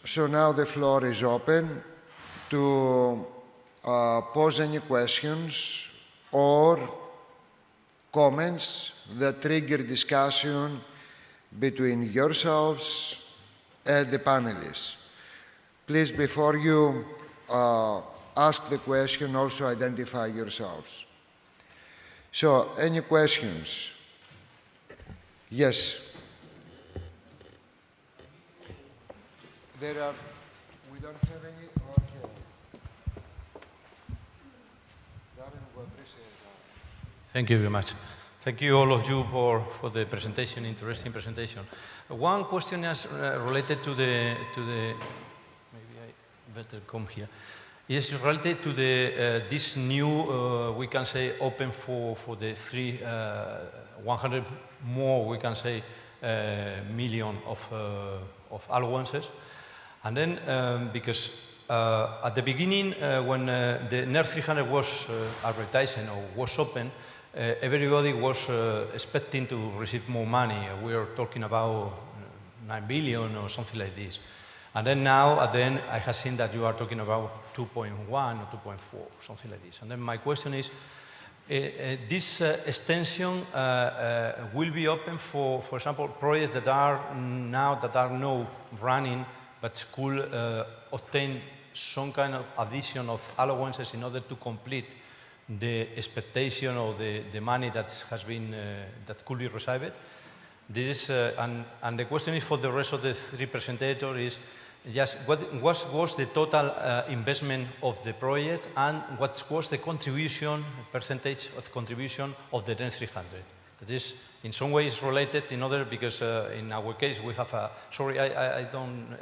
So now the floor is open to pose any questions or comments that trigger discussion between yourselves and the panelists. Please, before you ask the question, also identify yourselves. So, any questions? Yes. We don't have any? Okay. Thank you very much. Thank you all of you for the presentation, interesting presentation. One question is related to the maybe I better come here. Is related to the this new we can say open for the 100 more we can say million of allowances, and then because at the beginning when the NER 300 was advertising or was open, everybody was expecting to receive more money. We are talking about 9 billion or something like this. And then now, at the end, I have seen that you are talking about 2.1 or 2.4, something like this. And then my question is, this extension will be open for example, projects that are now running, but could obtain some kind of addition of allowances in order to complete the expectation or the money that has been that could be received. This is and the question is for the rest of the three presentators is just what was the total investment of the project and what was the contribution percentage of contribution of the NER 300. That is in some ways related in other because in our case we have a sorry I don't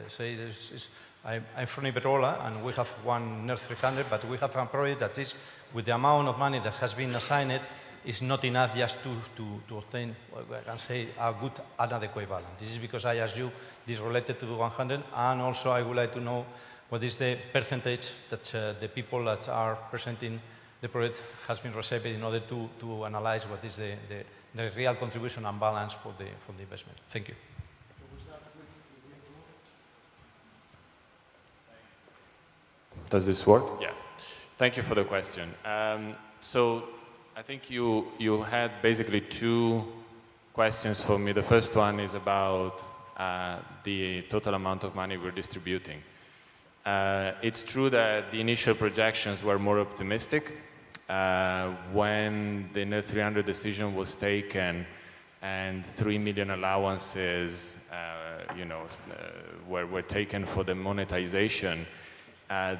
say this. I'm from Iberdrola and we have one NER 300, but we have a project that is with the amount of money that has been assigned is not enough just to obtain, I can say, a good and adequate balance. This is because I asked you this related to 100, and also I would like to know what is the percentage that the people that are presenting the project has been received in order to analyze what is the real contribution and balance for the investment. Thank you. Does this work? Yeah. Thank you for the question. So I think you had basically two questions for me. The first one is about the total amount of money we're distributing. It's true that the initial projections were more optimistic. When the NER 300 decision was taken and 3 million allowances were taken for the monetization,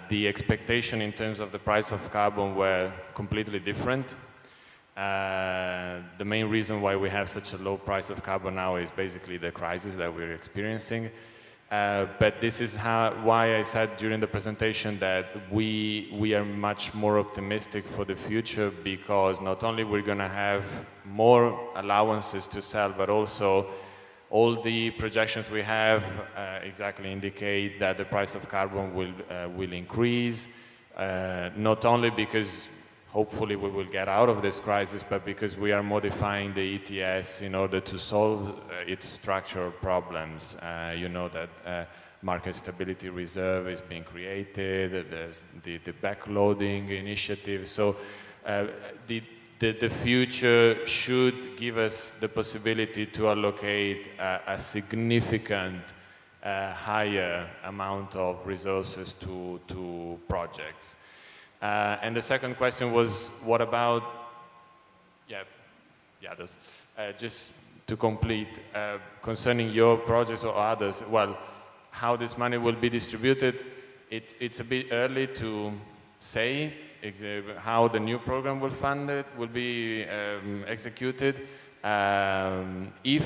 the expectation in terms of the price of carbon were completely different. The main reason why we have such a low price of carbon now is basically the crisis that we're experiencing. But this is why I said during the presentation that we are much more optimistic for the future, because not only we're going to have more allowances to sell, but also all the projections we have exactly indicate that the price of carbon will increase, not only because hopefully we will get out of this crisis, but because we are modifying the ETS in order to solve its structural problems. You know that market stability reserve is being created, there's the backloading initiative. So the future should give us the possibility to allocate a significant higher amount of resources to projects. And the second question was, what about, just to complete, concerning your projects or others, well, how this money will be distributed, it's a bit early to say how the new program will be executed. If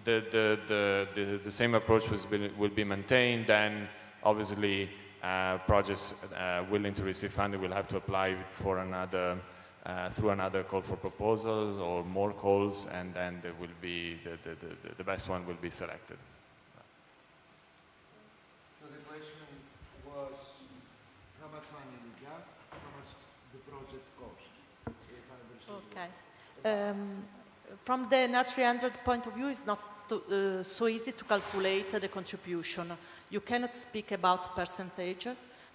the same approach will be maintained, then obviously projects willing to receive funding will have to apply for another through another call for proposals or more calls, and then there will be the best one will be selected. So the question was how much money we got, how much the project cost. Okay. From the NER 300 point of view, it's not so easy to calculate the contribution. You cannot speak about percentage,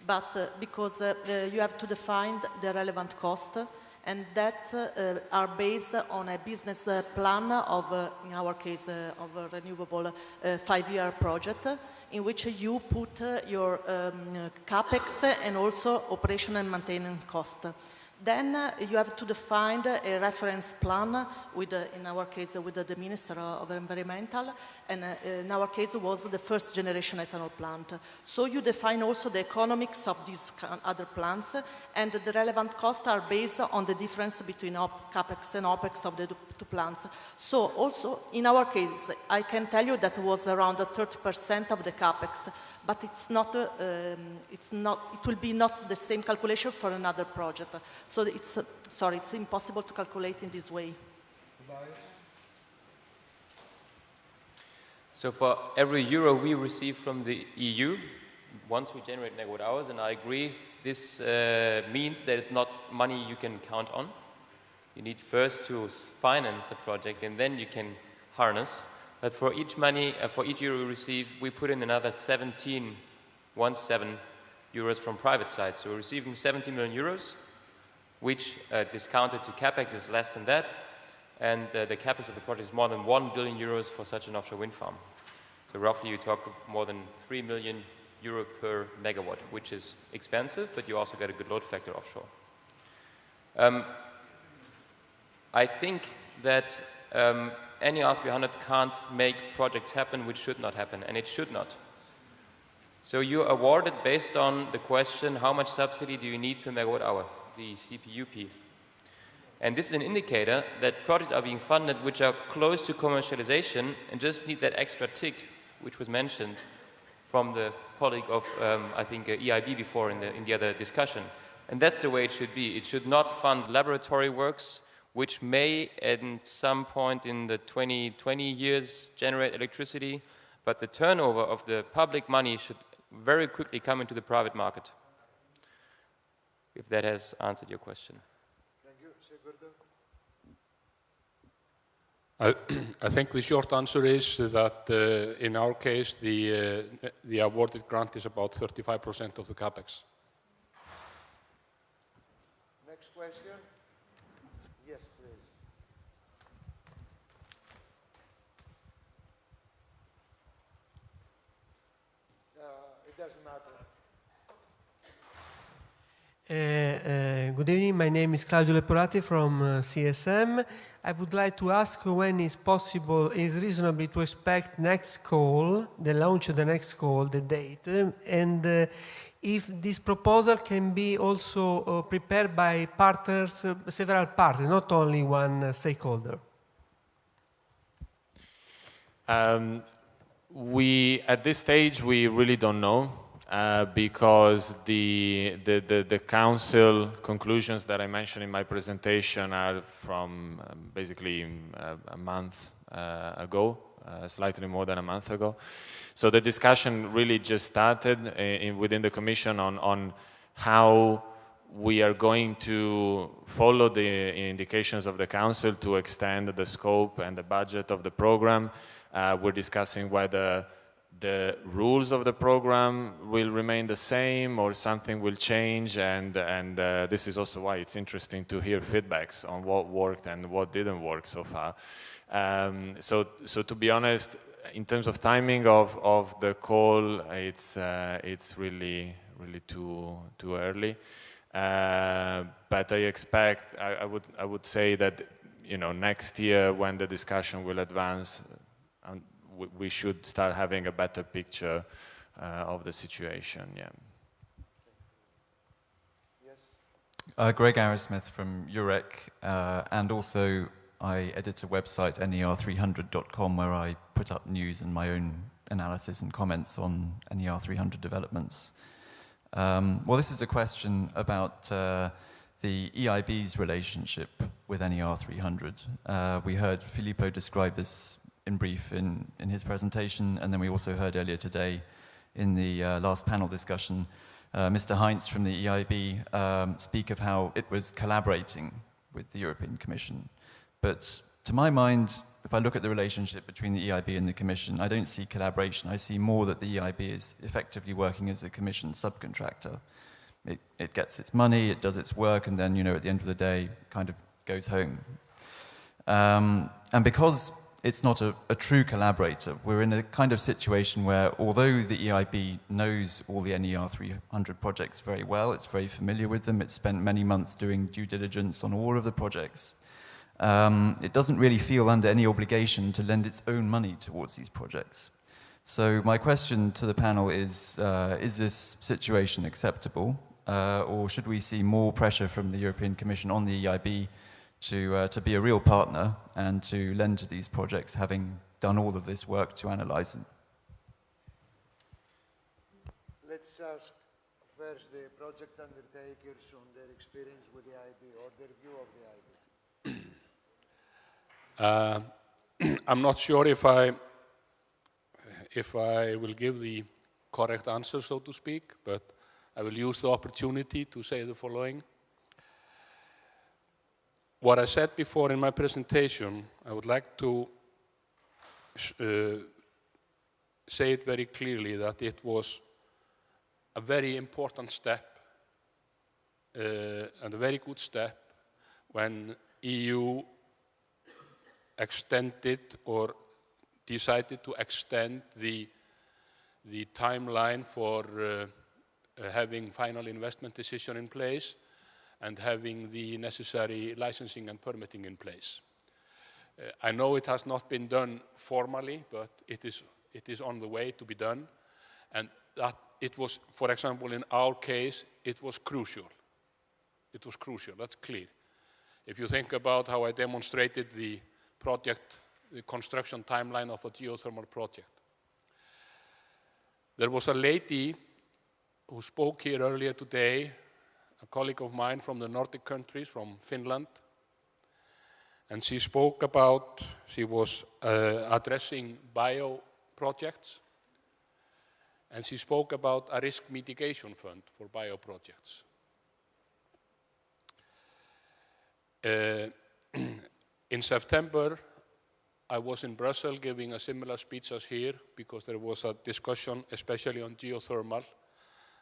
but because you have to define the relevant cost, and that are based on a business plan of, in our case, of a renewable 5-year project, in which you put your capex and also operation and maintenance cost. Then you have to define a reference plan with, in our case, with the Minister of Environmental, and in our case was the first generation ethanol plant. So you define also the economics of these other plants, and the relevant costs are based on the difference between capex and opex of the two plants. So also in our case, I can tell you that was around 30% of the capex, but it will be not the same calculation for another project. So it's, sorry, it's impossible to calculate in this way. So for every euro we receive from the EU, once we generate megawatt hours, and I agree, this means that it's not money you can count on. You need first to finance the project, and then you can harness. But for each euro we receive, we put in another 17 euros from private side. So we're receiving 17 million euros, which discounted to capex is less than that. And the capex of the project is more than 1 billion euros for such an offshore wind farm. So roughly you talk more than 3 million euro per megawatt, which is expensive, but you also get a good load factor offshore. I think that NER300 can't make projects happen which should not happen, and it should not. So you're awarded based on the question, how much subsidy do you need per megawatt hour, the CPUP. And this is an indicator that projects are being funded which are close to commercialization and just need that extra tick, which was mentioned from the colleague of, I think, EIB before in the other discussion. And that's the way it should be. It should not fund laboratory works, which may at some point in the 20 years generate electricity, but the turnover of the public money should very quickly come into the private market. If that has answered your question. Thank you. Sigurdur? I think the short answer is that in our case, the awarded grant is about 35% of the capex. Next question. Yes, please. It doesn't matter. Good evening, my name is Claudio Leporati from CSM. I would like to ask when is reasonable to expect next call, the launch of the next call, the date, and if this proposal can be also prepared by partners, several partners, not only one stakeholder. At this stage, we really don't know. Because the council conclusions that I mentioned in my presentation are from basically a month ago, slightly more than a month ago. So the discussion really just started within the Commission on how we are going to follow the indications of the council to extend the scope and the budget of the program. We're discussing whether the rules of the program will remain the same or something will change, and this is also why it's interesting to hear feedbacks on what worked and what didn't work so far. So to be honest, in terms of timing of the call, it's really too early. But I expect, I would say that next year when the discussion will advance, we should start having a better picture of the situation. Yeah. Yes. Greg Arrowsmith from UREC, and also I edit a website, ner300.com, where I put up news and my own analysis and comments on NER300 developments. Well, this is a question about the EIB's relationship with NER300. We heard Filippo describe this in brief in his presentation, and then we also heard earlier today in the last panel discussion, Mr. Heinz from the EIB speak of how it was collaborating with the European Commission. But to my mind, if I look at the relationship between the EIB and the Commission, I don't see collaboration. I see more that the EIB is effectively working as a Commission subcontractor. It gets its money, it does its work, and then, at the end of the day, kind of goes home. And because it's not a true collaborator, we're in a kind of situation where, although the EIB knows all the NER 300 projects very well, it's very familiar with them, it's spent many months doing due diligence on all of the projects, it doesn't really feel under any obligation to lend its own money towards these projects. So my question to the panel is this situation acceptable? Or should we see more pressure from the European Commission on the EIB to be a real partner and to lend to these projects, having done all of this work to analyze them? Let's ask first the project undertakers on their experience with the EIB or their view of the EIB. I'm not sure if I will give the correct answer, so to speak, but I will use the opportunity to say the following. What I said before in my presentation, I would like to say it very clearly that it was a very important step and a very good step when EU extended or decided to extend the timeline for having final investment decision in place and having the necessary licensing and permitting in place. I know it has not been done formally, but it is on the way to be done, and that it was, for example, in our case, it was crucial. It was crucial, that's clear. If you think about how I demonstrated the project, the construction timeline of a geothermal project. There was a lady who spoke here earlier today, a colleague of mine from the Nordic countries, from Finland, and she spoke about, she was addressing bio projects, and she spoke about a risk mitigation fund for bio projects. In September, I was in Brussels giving a similar speech as here because there was a discussion, especially on geothermal,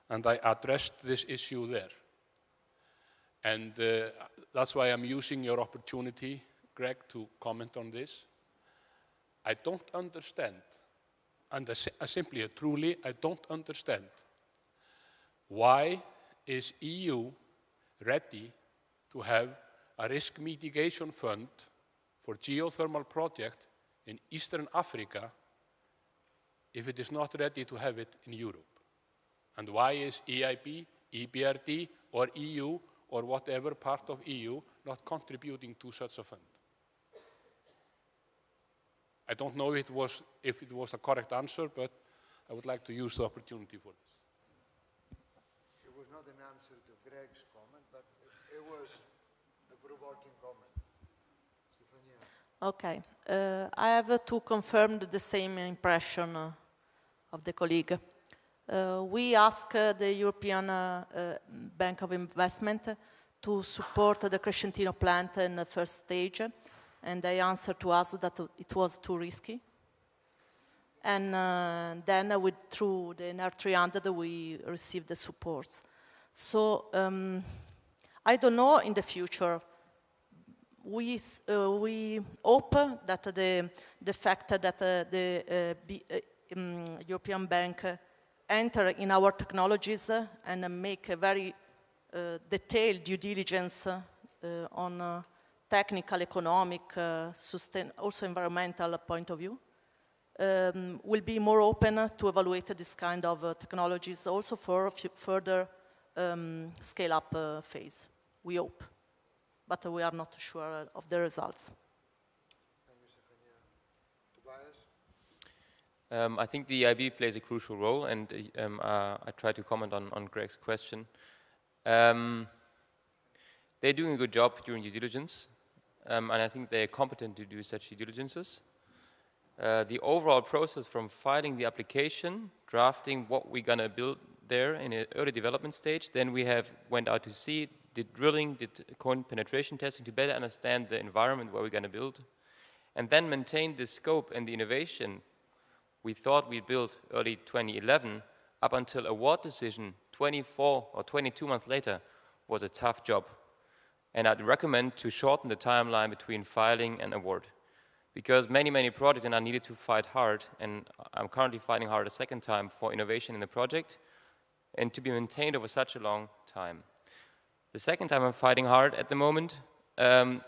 and I addressed this issue there. And that's why I'm using your opportunity, Greg, to comment on this. I don't understand, and simply, truly, I don't understand why is EU ready to have a risk mitigation fund for geothermal project in Eastern Africa if it is not ready to have it in Europe? And why is EIB, EBRD, or EU, or whatever part of EU not contributing to such a fund? I don't know if it was a correct answer, but I would like to use the opportunity for this. It was not an answer to Greg's comment, but it was a provoking comment. Okay, I have to confirm the same impression of the colleague. We asked the European Bank of Investment to support the Crescentino plant in the first stage, and they answered to us that it was too risky. And then through the NER 300 we received the support. So I don't know in the future. We hope that the fact that the European Bank enter in our technologies and make a very detailed due diligence on technical, economic, also environmental point of view, will be more open to evaluate this kind of technologies also for further scale-up phase, we hope. But we are not sure of the results. I think the EIB plays a crucial role, and I try to comment on Greg's question. They're doing a good job during due diligence, and I think they're competent to do such due diligences. The overall process from filing the application, drafting what we're going to build there in an early development stage, then we went out to sea, did drilling, did coin penetration testing to better understand the environment where we're going to build. and then maintain the scope and the innovation we thought we built early 2011 up until award decision 24 or 22 months later was a tough job. And I'd recommend to shorten the timeline between filing and award, because many projects are needed to fight hard, and I'm currently fighting hard a second time for innovation in the project and to be maintained over such a long time. The second time I'm fighting hard at the moment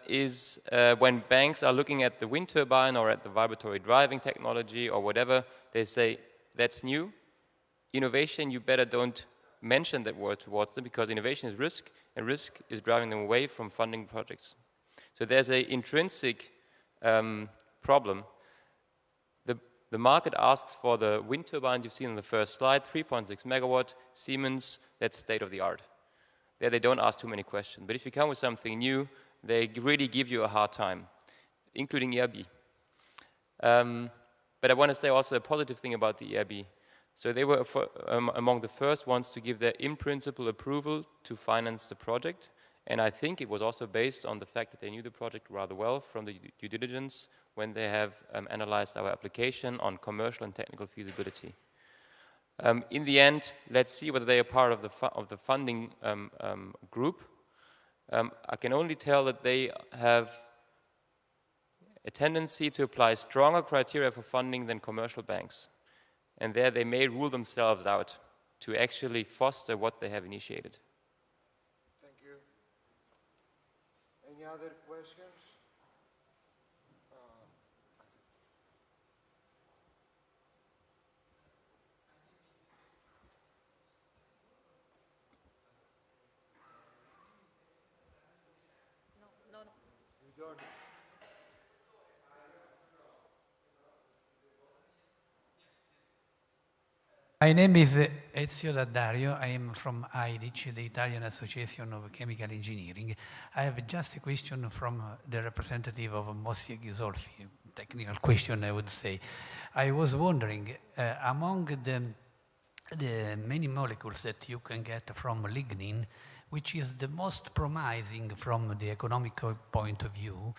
is when banks are looking at the wind turbine or at the vibratory driving technology or whatever. They say, that's new. Innovation, you better don't mention that word towards them, because innovation is risk, and risk is driving them away from funding projects. So there's an intrinsic problem. The market asks for the wind turbines you've seen on the first slide, 3.6 megawatt, Siemens, that's state of the art. There they don't ask too many questions. But if you come with something new, they really give you a hard time, including EIB. But I want to say also a positive thing about the EIB. So they were among the first ones to give their in-principle approval to finance the project. And I think it was also based on the fact that they knew the project rather well from the due diligence when they have analyzed our application on commercial and technical feasibility. In the end, let's see whether they are part of the funding group. I can only tell that they have a tendency to apply stronger criteria for funding than commercial banks. And there they may rule themselves out to actually foster what they have initiated. Thank you. Any other questions? No. You don't? My name is Ezio Daddario. I am from IDIC, the Italian Association of Chemical Engineering. I have just a question from the representative of Mossi Ghisolfi, technical question I would say. I was wondering, among the many molecules that you can get from lignin, which is the most promising from the economic point of view,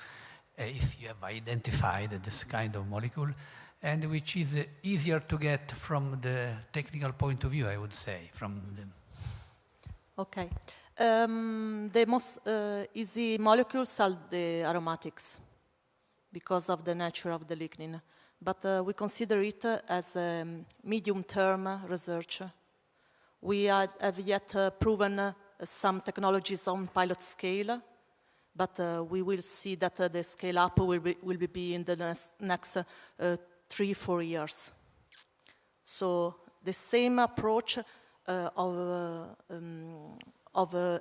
if you have identified this kind of molecule, and which is easier to get from the technical point of view, I would say, from the... Okay. The most easy molecules are the aromatics because of the nature of the lignin. But we consider it as a medium-term research. We have yet proven some technologies on pilot scale, but we will see that the scale-up will be in the next 3-4 years. So the same approach of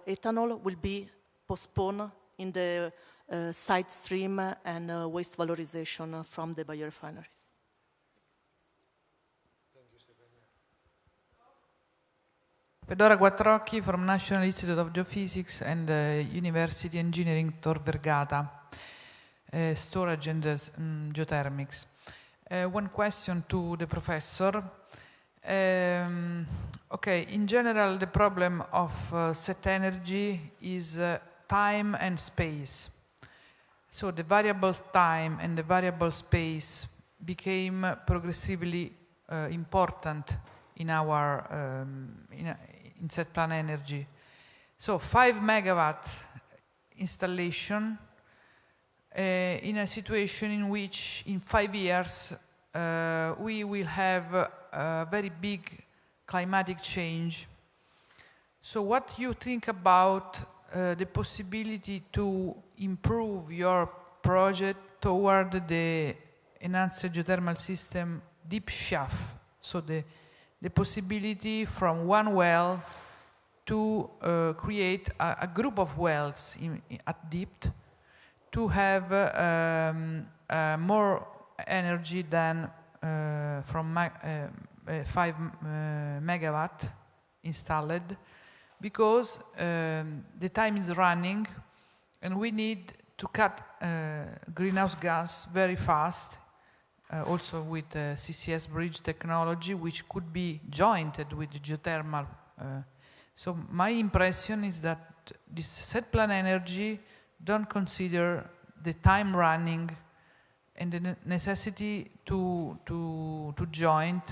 ethanol will be postponed in the side stream and waste valorization from the biorefineries. Fedora Quattrocchi from National Institute of Geophysics and University Engineering Tor Vergata, storage and geothermics. One question to the professor. Okay, in general, the problem of set energy is time and space. So the variable time and the variable space became progressively important in our in set plan energy. So 5 megawatt installation in a situation in which in 5 years we will have a very big climatic change. So what you think about the possibility to improve your project toward the enhanced geothermal system deep shaft? So the possibility from one well to create a group of wells at depth to have more energy than from 5 megawatt installed, because the time is running and we need to cut greenhouse gas very fast, also with CCS bridge technology, which could be jointed with geothermal. So my impression is that this set plan energy don't consider the time running and the necessity to join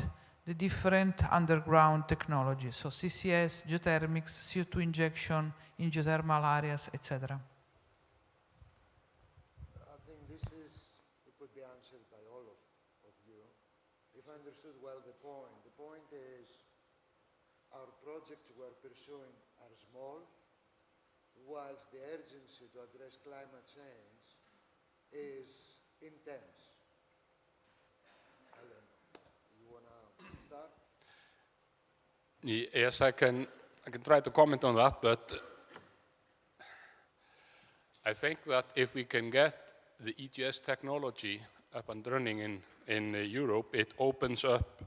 the different underground technologies, so CCS, geothermics, CO2 injection in geothermal areas, etc. I think it could be answered by all of you. If I understood well the point is our projects we're pursuing are small, whilst the urgency to address climate change is intense. Alan, you want to start? Yes, I can try to comment on that, but I think that if we can get the EGS technology up and running in Europe, it opens up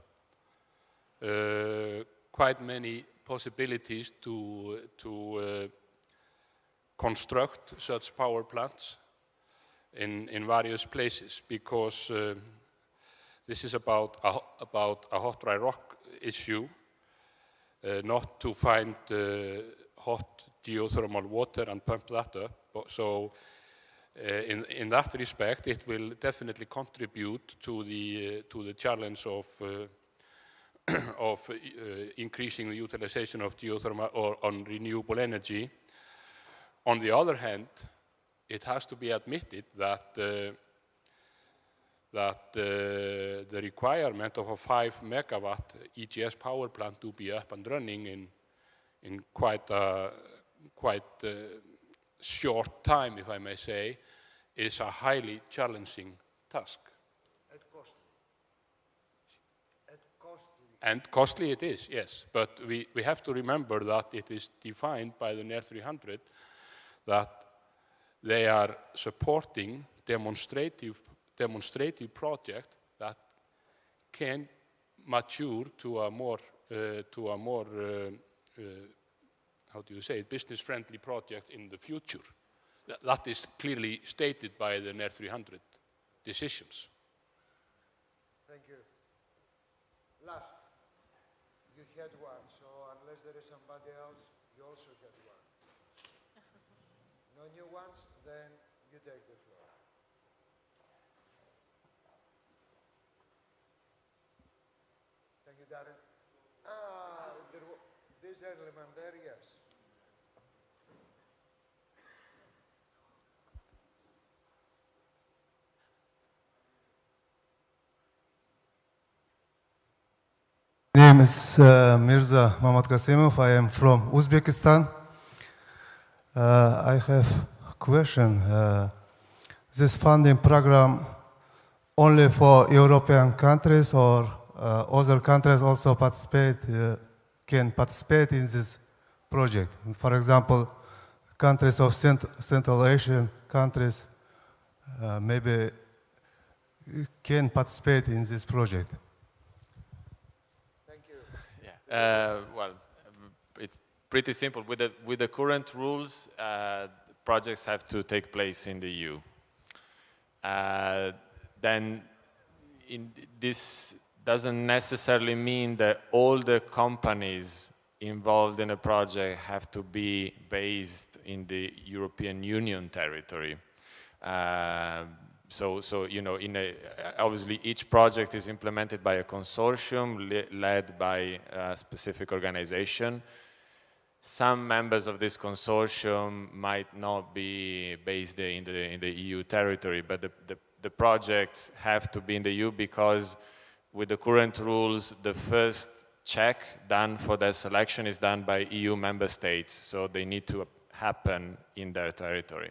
quite many possibilities to construct such power plants in various places, because this is about a hot dry rock issue, not to find hot geothermal water and pump that up. So in that respect, it will definitely contribute to the challenge of increasing the utilization of geothermal or on renewable energy. On the other hand, it has to be admitted that the requirement of a 5 megawatt EGS power plant to be up and running in quite short time, if I may say, is a highly challenging task. And costly it is, yes. But we have to remember that it is defined by the NER 300 that they are supporting demonstrative project that can mature to a more how do you say it, business-friendly project in the future. That is clearly stated by the NER 300 decisions. Thank you. Last, you had one, so unless there is somebody else, you also had one. No new ones, then you take the floor. Thank you, Darren. This gentleman there, yes. My name is Mirza Mamad Kasimov. I am from Uzbekistan. I have a question. This funding program only for European countries, or other countries also can participate in this project? For example, countries of Central Asian countries maybe can participate in this project. Well, it's pretty simple. With the current rules, projects have to take place in the EU. Then this doesn't necessarily mean that all the companies involved in a project have to be based in the European Union territory. So you know, obviously each project is implemented by a consortium led by a specific organization. Some members of this consortium might not be based in the EU territory, but the projects have to be in the EU, because with the current rules, the first check done for their selection is done by EU member states, so they need to happen in their territory.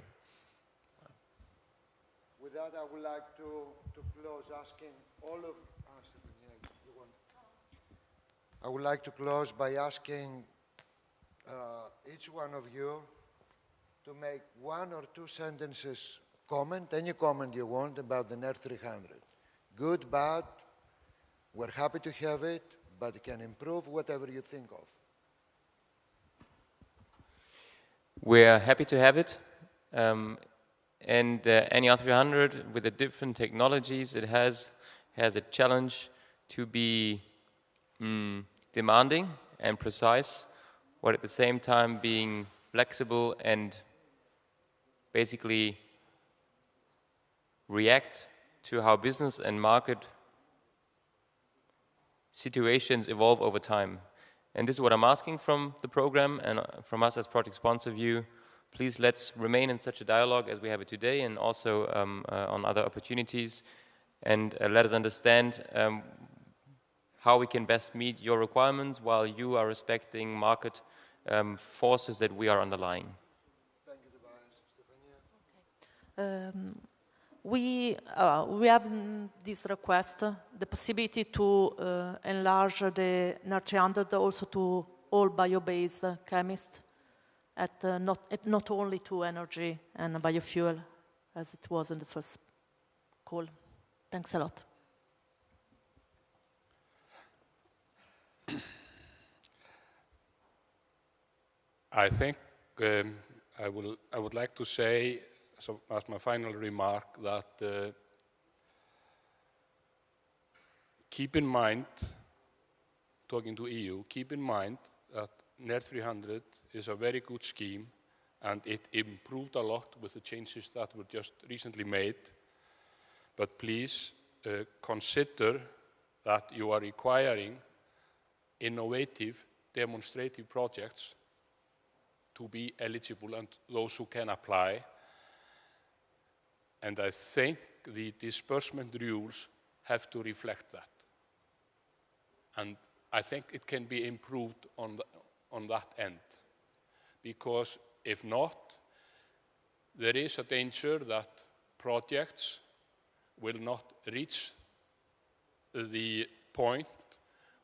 With that, I would like to close asking all of I would like to close by asking each one of you to make 1 or 2 sentences comment, any comment you want about the NER 300. Good, bad, we're happy to have it, but it can improve, whatever you think of. We're happy to have it. And NER 300, with the different technologies it has a challenge to be demanding and precise, while at the same time being flexible and basically react to how business and market situations evolve over time. And this is what I'm asking from the program and from us as project sponsor view. Please let's remain in such a dialogue as we have it today, and also on other opportunities, and let us understand how we can best meet your requirements while you are respecting market forces that we are underlying. Thank you, Tobias. Stefania? We have this request, the possibility to enlarge the NER 300 also to all bio-based chemists, not only to energy and biofuel, as it was in the first call. Thanks a lot. I think I would like to say, so as my final remark, that keep in mind, talking to EU, keep in mind that NER 300 is a very good scheme, and it improved a lot with the changes that were just recently made. But please consider that you are requiring innovative, demonstrative projects to be eligible, and those who can apply. And I think the disbursement rules have to reflect that. And I think it can be improved on that end. Because if not, there is a danger that projects will not reach the point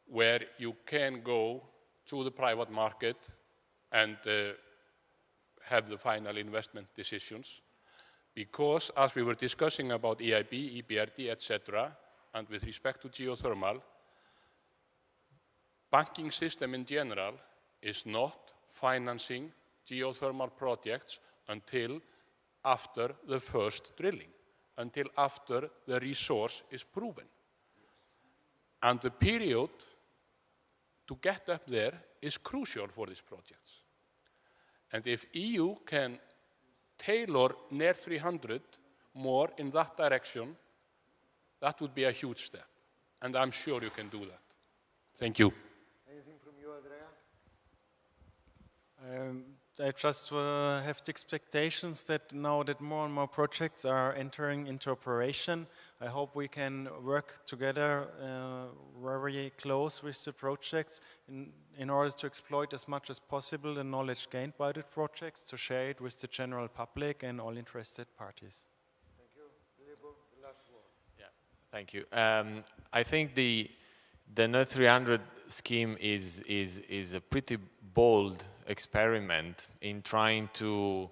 where you can go to the private market and have the final investment decisions. Because, as we were discussing about EIB, EBRD, etc., and with respect to geothermal, banking system in general is not financing geothermal projects until after the first drilling, until after the resource is proven. And the period to get up there is crucial for these projects. And if EU can tailor NER 300 more in that direction, that would be a huge step. And I'm sure you can do that. Thank you. Anything from you, Andrea? I just have the expectations that now that more and more projects are entering into operation, I hope we can work together very close with the projects in order to exploit as much as possible the knowledge gained by the projects, to share it with the general public and all interested parties. Thank you. Filippo, the last word. Yeah, thank you. I think the NER 300 scheme is a pretty bold experiment in trying to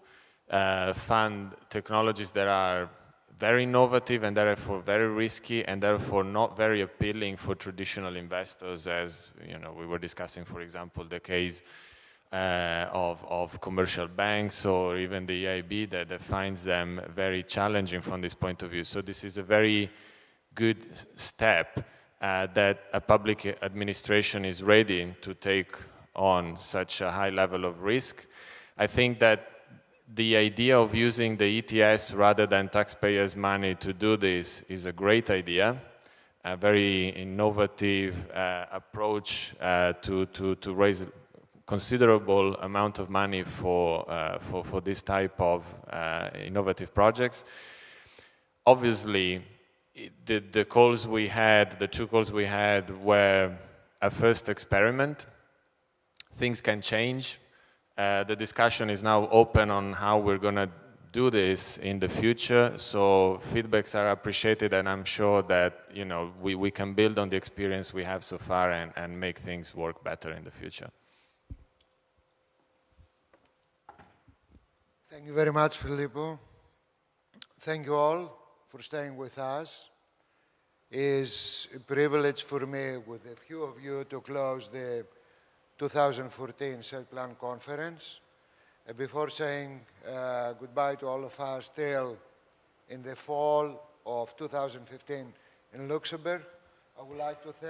fund technologies that are very innovative and therefore very risky and therefore not very appealing for traditional investors, as we were discussing, for example, the case of commercial banks or even the EIB that finds them very challenging from this point of view. So this is a very good step that a public administration is ready to take on such a high level of risk. I think that the idea of using the ETS rather than taxpayers' money to do this is a great idea, a very innovative approach to raise considerable amount of money for this type of innovative projects. Obviously, the two calls we had were a first experiment. Things can change. The discussion is now open on how we're going to do this in the future, so feedbacks are appreciated, and I'm sure that we can build on the experience we have so far and make things work better in the future. Thank you very much, Filippo. Thank you all for staying with us. It's a privilege for me, with a few of you, to close the 2014 Set Plan Conference. Before saying goodbye to all of us till in the fall of 2015 in Luxembourg, I would like to thank